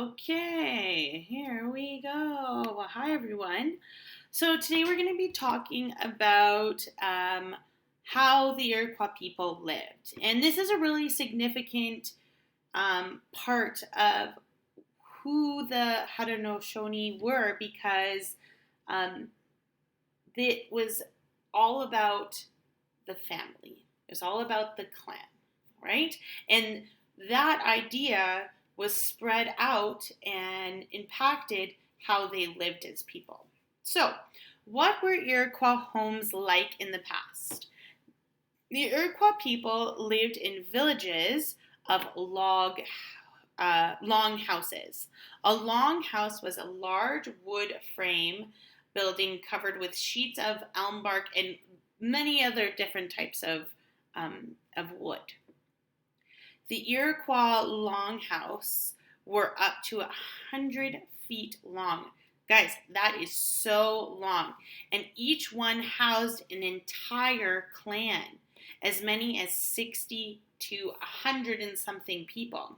Okay, here we go. Well, hi, everyone. So, today we're going to be talking about how the Iroquois people lived. And this is a really significant part of who the Haudenosaunee were because um, it was all about the family, it was all about the clan, right? And that idea was spread out and impacted how they lived as people. So, what were Iroquois homes like in the past? The Iroquois people lived in villages of long houses. A long house was a large wood frame building covered with sheets of elm bark and many other different types of wood. The Iroquois longhouse were up to 100 feet long. Guys, that is so long. And each one housed an entire clan, as many as 60 to 100 and something people.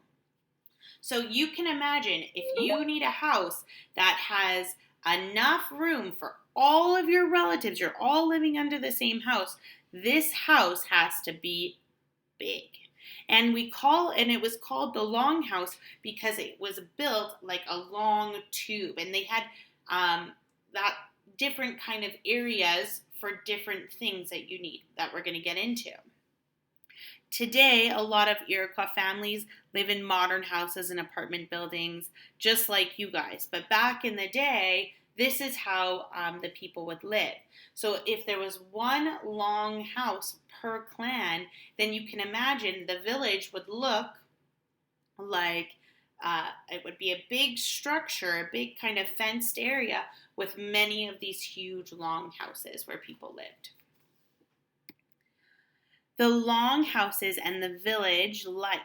So you can imagine if you need a house that has enough room for all of your relatives, you're all living under the same house, this house has to be big. And it was called the Longhouse because it was built like a long tube, and they had that different kind of areas for different things that you need that we're going to get into. Today, a lot of Iroquois families live in modern houses and apartment buildings, just like you guys. But back in the day, this is how the people would live. So if there was one long house per clan, then you can imagine the village would look like it would be a big structure, a big kind of fenced area with many of these huge long houses where people lived. The long houses and the village life.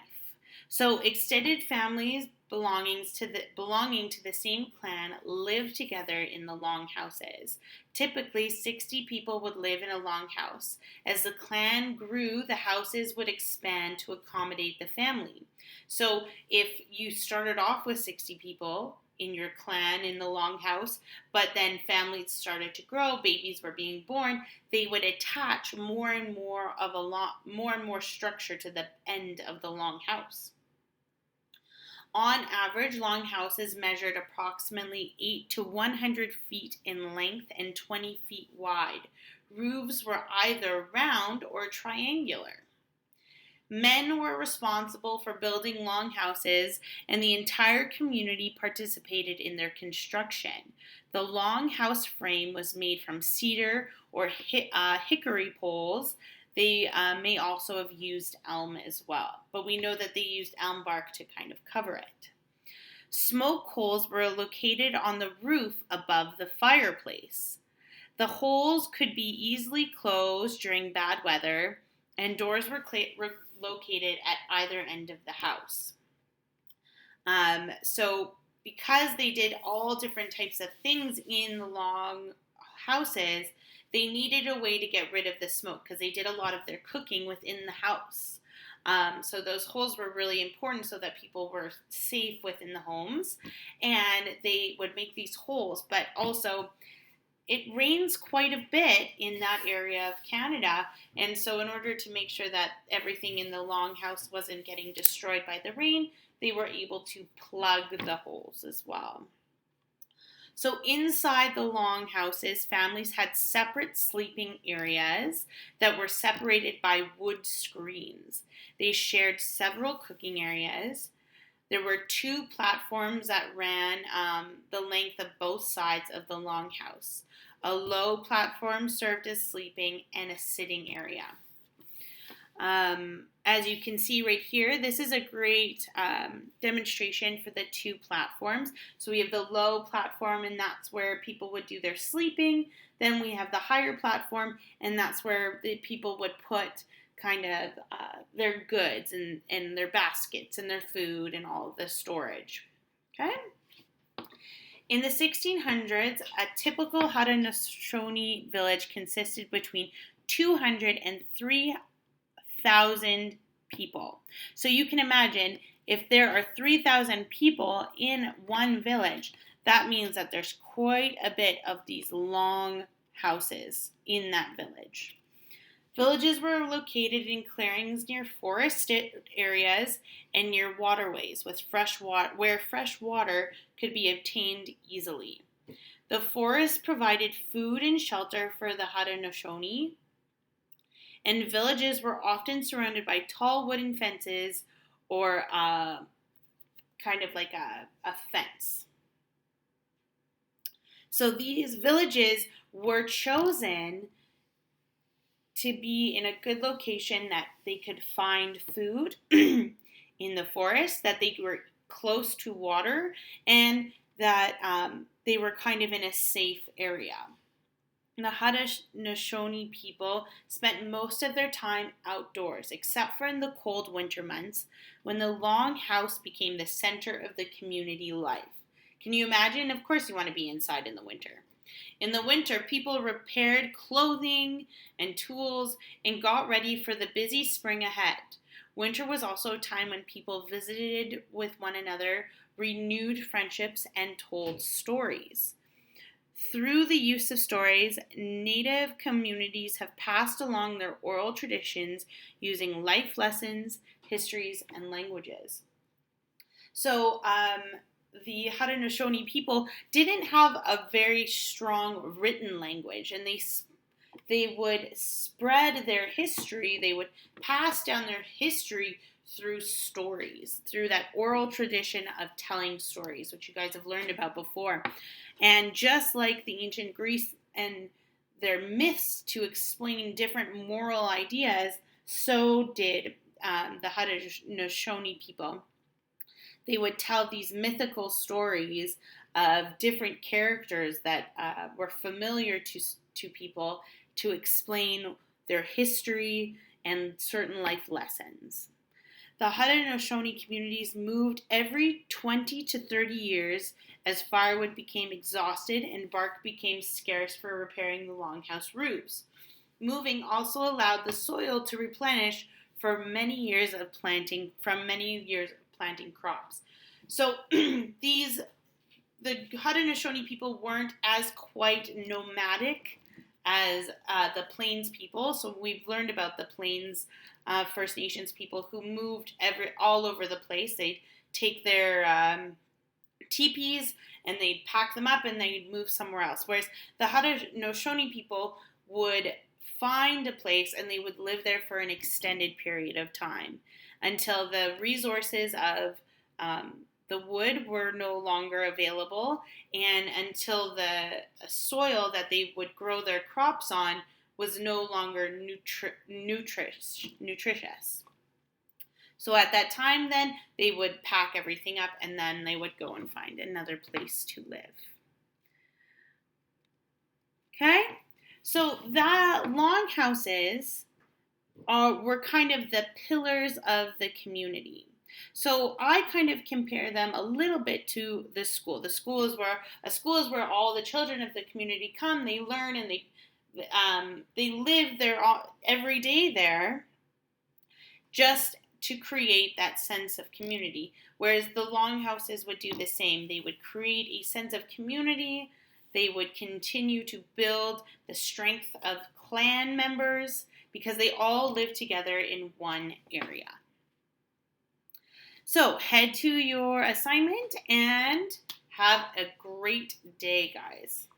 So extended families belonging to the same clan lived together in the long houses. Typically, 60 people would live in a long house. As the clan grew, the houses would expand to accommodate the family. So if you started off with 60 people in your clan in the long house, but then families started to grow, babies were being born, they would attach more and more structure to the end of the long house. On average, long houses measured approximately 8 to 100 feet in length and 20 feet wide. Roofs were either round or triangular. Men were responsible for building long houses, and the entire community participated in their construction. The long house frame was made from cedar or hickory poles. They may also have used elm as well, but we know that they used elm bark to kind of cover it. Smoke holes were located on the roof above the fireplace. The holes could be easily closed during bad weather, and doors were located at either end of the house. So because they did all different types of things in the long houses, they needed a way to get rid of the smoke because they did a lot of their cooking within the house. So those holes were really important so that people were safe within the homes, and they would make these holes. But also, it rains quite a bit in that area of Canada, and so in order to make sure that everything in the longhouse wasn't getting destroyed by the rain, they were able to plug the holes as well. So inside the longhouses, families had separate sleeping areas that were separated by wood screens. They shared several cooking areas. There were 2 platforms that ran the length of both sides of the longhouse. A low platform served as sleeping and a sitting area. As you can see right here, this is a great demonstration for the 2 platforms. So we have the low platform, and that's where people would do their sleeping. Then we have the higher platform, and that's where the people would put kind of their goods and their baskets and their food and all of the storage. Okay? In the 1600s, a typical Haudenosaunee village consisted between 200 and 3,000 people. So you can imagine if there are 3,000 people in one village, that means that there's quite a bit of these long houses in that village. Villages were located in clearings near forest areas and near waterways with fresh water, where fresh water could be obtained easily. The forest provided food and shelter for the Haudenosaunee, and villages were often surrounded by tall wooden fences or kind of like a fence. So these villages were chosen to be in a good location that they could find food in the forest, that they were close to water, and that they were kind of in a safe area. The Haudenosaunee people spent most of their time outdoors, except for in the cold winter months when the Longhouse became the center of the community life. Can you imagine? Of course you want to be inside in the winter. In the winter, people repaired clothing and tools and got ready for the busy spring ahead. Winter was also a time when people visited with one another, renewed friendships, and told stories. Through the use of stories, Native communities have passed along their oral traditions using life lessons, histories, and languages. So, the Haudenosaunee people didn't have a very strong written language, and they would spread their history, they would pass down their history through stories, through that oral tradition of telling stories, which you guys have learned about before. And just like the ancient Greece and their myths to explaining different moral ideas, so did the Haudenosaunee people. They would tell these mythical stories of different characters that were familiar to people to explain their history and certain life lessons. The Haudenosaunee communities moved every 20 to 30 years as firewood became exhausted and bark became scarce for repairing the longhouse roofs. Moving also allowed the soil to replenish for many years of planting crops. So the Haudenosaunee people weren't as quite nomadic as the Plains people. So we've learned about the Plains First Nations people who moved all over the place. They'd take their teepees and they'd pack them up and they'd move somewhere else. Whereas the Haudenosaunee people would find a place and they would live there for an extended period of time until the resources of the wood were no longer available and until the soil that they would grow their crops on was no longer nutritious. So at that time then, they would pack everything up and then they would go and find another place to live. Okay? So the longhouses were kind of the pillars of the community. So I kind of compare them a little bit to the school. The school is where all the children of the community come. They learn and they live there every day there, just to create that sense of community. Whereas the longhouses would do the same. They would create a sense of community. They would continue to build the strength of clan members because they all live together in one area. So head to your assignment and have a great day, guys.